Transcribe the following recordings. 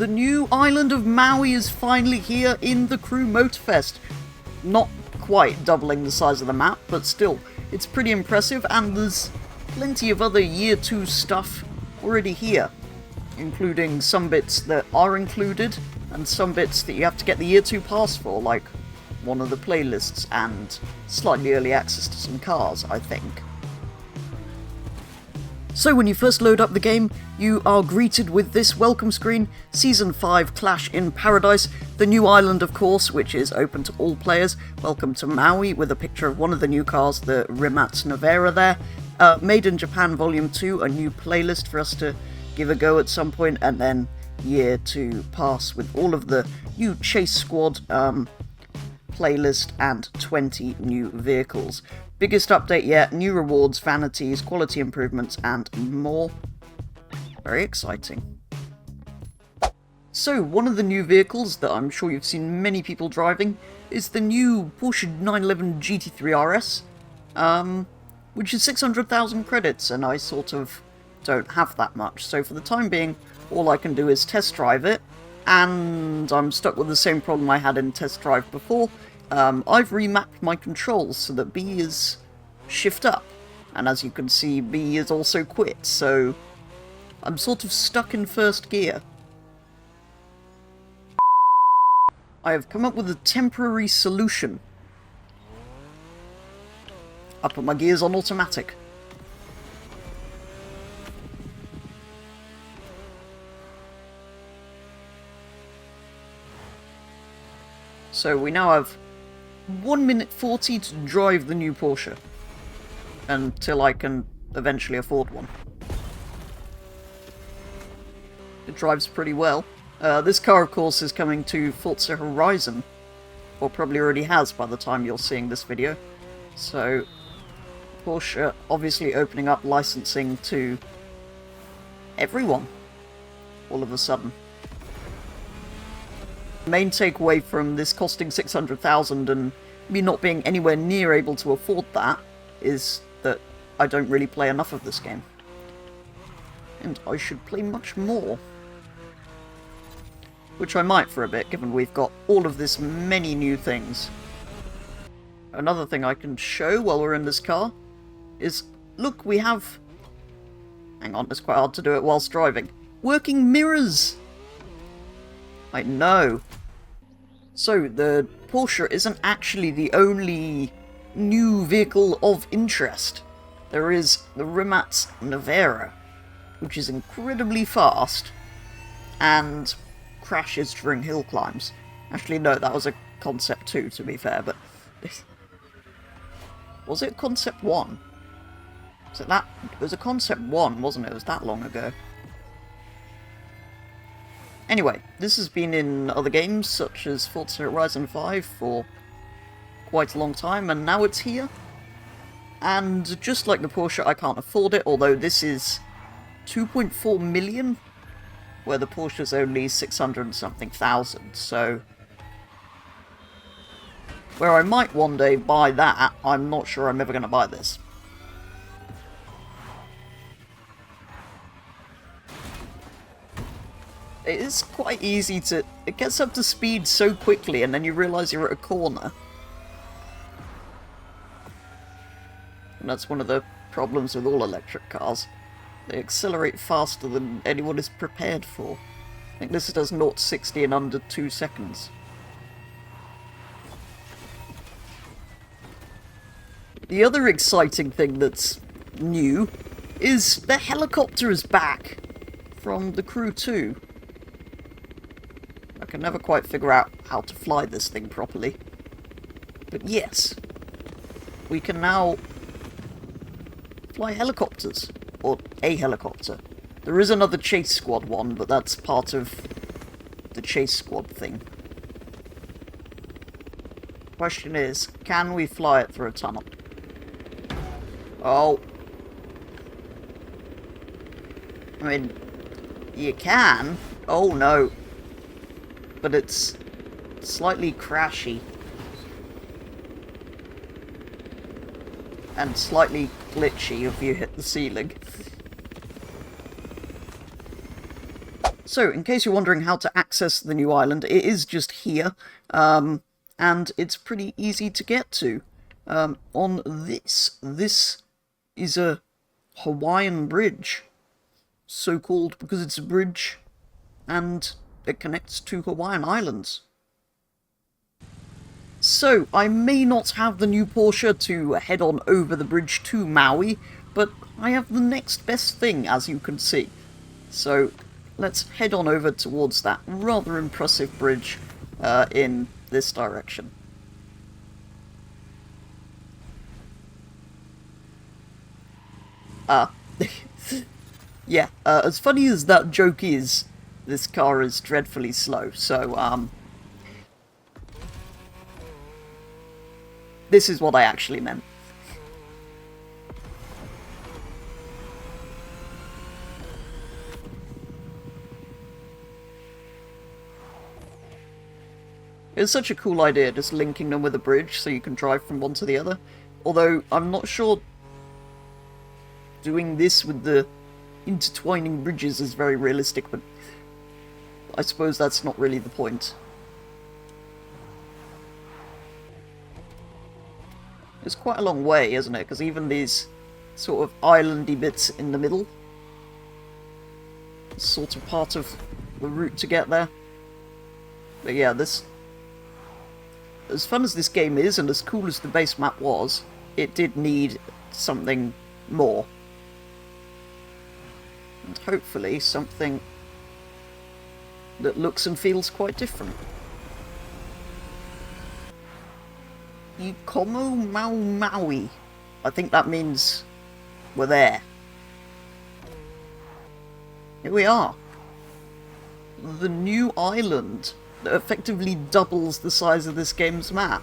the new island of Maui is finally here in the Crew Motorfest. Not quite doubling the size of the map, but still, it's pretty impressive, and there's plenty of other Year 2 stuff already here, including some bits that are included, and some bits that you have to get the Year 2 pass for, like one of the playlists, and slightly early access to some cars, I think. So when you first load up the game, you are greeted with this welcome screen, Season 5 Clash in Paradise, the new island of course, which is open to all players. Welcome to Maui, with a picture of one of the new cars, the Rimac Nevera there. Made in Japan Volume 2, a new playlist for us to give a go at some point, and then Year 2 pass with all of the new Chase Squad playlist and 20 new vehicles. Biggest update yet, new rewards, vanities, quality improvements, and more. Very exciting. So, one of the new vehicles that I'm sure you've seen many people driving is the new Porsche 911 GT3 RS, which is 600,000 credits, and I sort of don't have that much. So for the time being, all I can do is test drive it, and I'm stuck with the same problem I had in test drive before. I've remapped my controls so that B is shift up, and as you can see, B is also quit, so I'm sort of stuck in first gear. I have come up with a temporary solution. I put my gears on automatic. So we now have 1 minute 40 to drive the new Porsche, until I can eventually afford one. It drives pretty well. This car, of course, is coming to Forza Horizon, or probably already has by the time you're seeing this video. So, Porsche obviously opening up licensing to everyone, all of a sudden. The main takeaway from this costing 600,000 and me not being anywhere near able to afford that is that I don't really play enough of this game. And I should play much more. Which I might for a bit, given we've got all of this many new things. Another thing I can show while we're in this car is, look, we have... Hang on, it's quite hard to do it whilst driving. Working mirrors! I know. So, the Porsche isn't actually the only new vehicle of interest. There is the Rimac Nevera, which is incredibly fast, and crashes during hill climbs. Actually, no, that was a Concept 2, to be fair, but... Was it Concept 1? Was it that? It was a Concept 1, wasn't it? It was that long ago. Anyway, this has been in other games, such as Forza Horizon 5, for quite a long time, and now it's here. And just like the Porsche, I can't afford it, although this is 2.4 million, where the Porsche's only 600 and something thousand, so... Where I might one day buy that, I'm not sure I'm ever going to buy this. It is quite easy to... It gets up to speed so quickly, and then you realise you're at a corner. And that's one of the problems with all electric cars. They accelerate faster than anyone is prepared for. I think this does 0 to 60 in under 2 seconds. The other exciting thing that's new is the helicopter is back from the Crew 2. I can never quite figure out how to fly this thing properly. But yes, we can now fly helicopters, or a helicopter. There is another Chase Squad one, but that's part of the Chase Squad thing. Question is, can we fly it through a tunnel? Oh. I mean, you can. Oh no. But it's slightly crashy. And slightly glitchy if you hit the ceiling. So, in case you're wondering how to access the new island, it is just here, and it's pretty easy to get to. On this is a Hawaiian bridge, so called because it's a bridge and it connects two Hawaiian islands. So, I may not have the new Porsche to head on over the bridge to Maui, but I have the next best thing, as you can see. So, let's head on over towards that rather impressive bridge in this direction. Yeah, as funny as that joke is, this car is dreadfully slow, so, this is what I actually meant. It's such a cool idea, just linking them with a bridge so you can drive from one to the other. Although, I'm not sure doing this with the intertwining bridges is very realistic, but I suppose that's not really the point. It's quite a long way, isn't it? Because even these sort of islandy bits in the middle is sort of part of the route to get there. But yeah, this... as fun as this game is, and as cool as the base map was, it did need something more. And hopefully something that looks and feels quite different. Ikomo Maui. I think that means we're there. Here we are. The new island that effectively doubles the size of this game's map.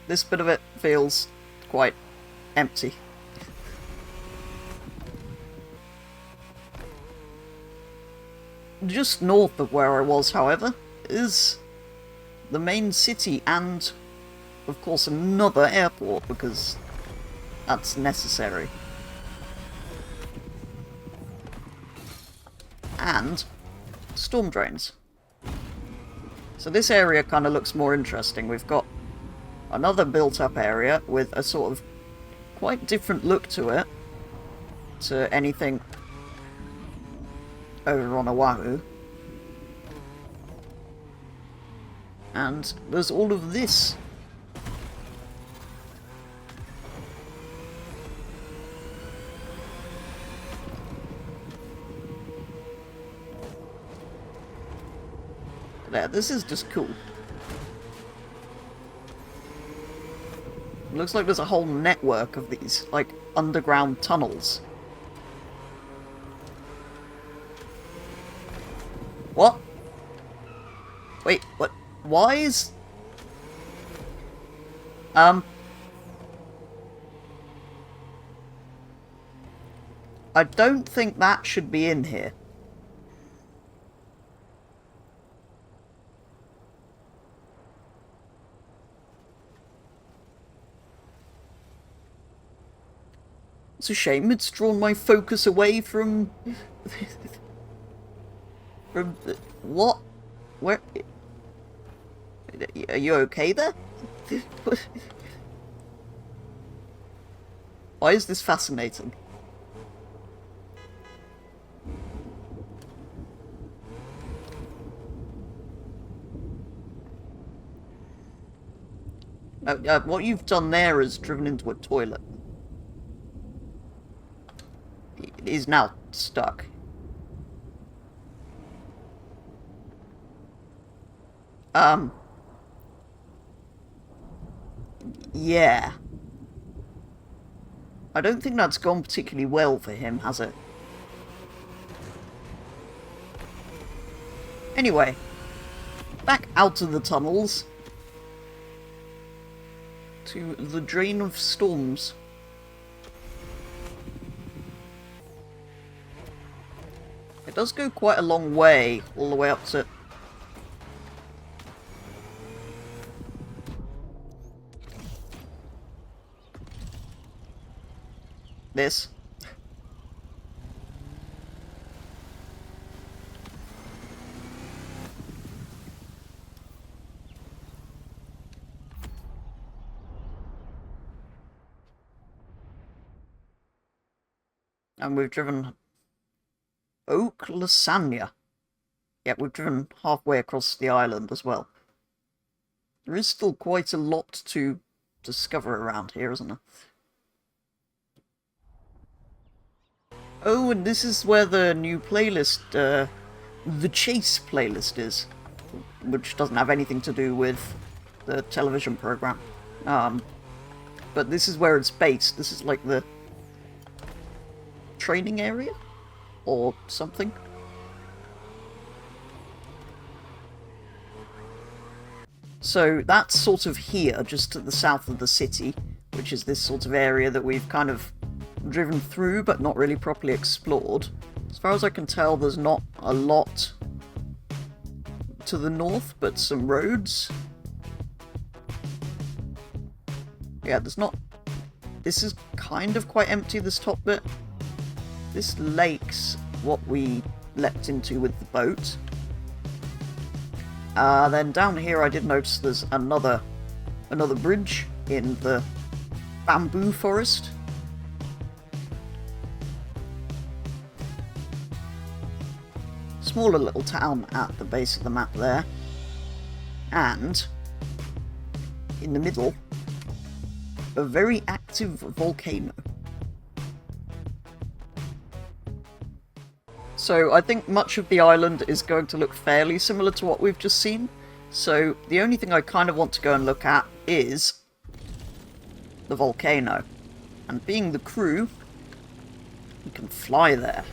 This bit of it feels quite empty. Just north of where I was, however, is the main city and, of course, another airport, because that's necessary. And storm drains. So this area kind of looks more interesting. We've got another built-up area with a sort of quite different look to it to anything over on Oahu. And there's all of this. There, this is just cool. It looks like there's a whole network of these, like, underground tunnels. What? Wait, what? Why is... I don't think that should be in here. It's a shame it's drawn my focus away from... from... what? Where... Are you okay there? Why is this fascinating? What you've done there is driven into a toilet. It is now stuck. Yeah. I don't think that's gone particularly well for him, has it? Anyway, back out of the tunnels to the drain of storms. It does go quite a long way, all the way up to... this. And we've driven Oak Lasagna. Yeah, we've driven halfway across the island as well. There is still quite a lot to discover around here, isn't there? Oh, and this is where the new playlist, the Chase playlist is, which doesn't have anything to do with the television program. But this is where it's based. This is like the training area? Or something? So that's sort of here, just to the south of the city, which is this sort of area that we've kind of driven through but not really properly explored. As far as I can tell, there's not a lot to the north, but some roads. Yeah, there's not... This is kind of quite empty, this top bit. This lake's what we leapt into with the boat. Then down here I did notice there's another bridge in the bamboo forest. Smaller little town at the base of the map there. And in the middle, a very active volcano. So I think much of the island is going to look fairly similar to what we've just seen. So the only thing I kind of want to go and look at is the volcano. And being the crew, we can fly there.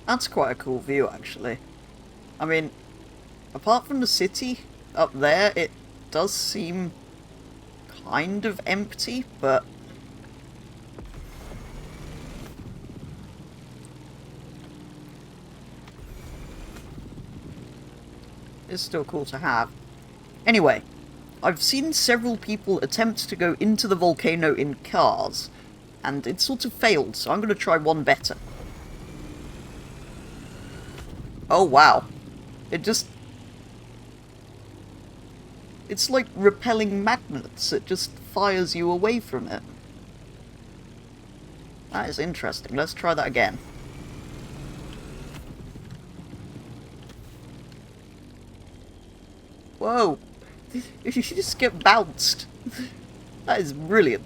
That's quite a cool view, actually. I mean, apart from the city up there, it does seem kind of empty, but it's still cool to have. Anyway, I've seen several people attempt to go into the volcano in cars, and it sort of failed, so I'm going to try one better. Oh wow, it's like repelling magnets, it just fires you away from it. That is interesting, let's try that again. Whoa, you just get bounced. That is brilliant.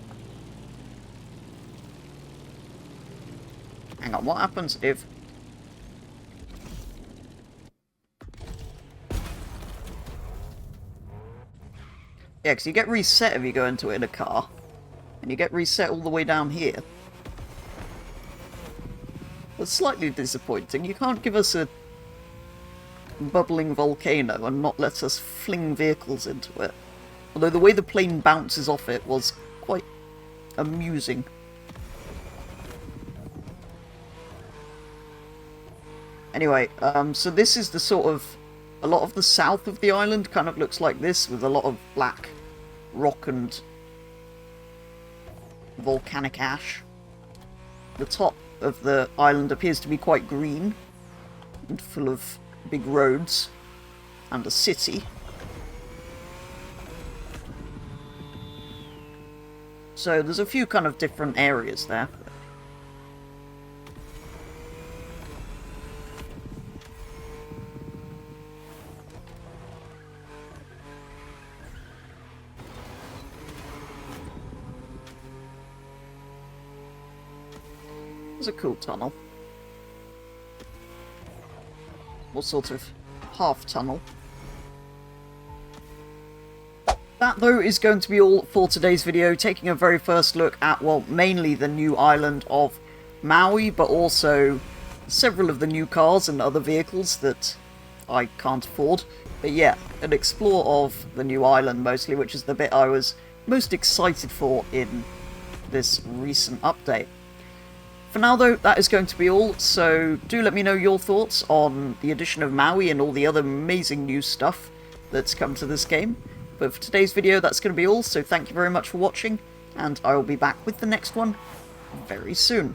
Hang on, what happens if... Yeah, because you get reset if you go into it in a car. And you get reset all the way down here. That's slightly disappointing. You can't give us a bubbling volcano and not let us fling vehicles into it. Although the way the plane bounces off it was quite amusing. Anyway, so this is the sort of... A lot of the south of the island kind of looks like this, with a lot of black rock and volcanic ash. The top of the island appears to be quite green and full of big roads and a city. So there's a few kind of different areas there. It's a cool tunnel. Or sort of half tunnel. That, though, is going to be all for today's video, taking a very first look at, well, mainly the new island of Maui, but also several of the new cars and other vehicles that I can't afford. But yeah, an explore of the new island mostly, which is the bit I was most excited for in this recent update. For now, though, that is going to be all, so do let me know your thoughts on the addition of Maui and all the other amazing new stuff that's come to this game. But for today's video, that's going to be all, so thank you very much for watching, and I will be back with the next one very soon.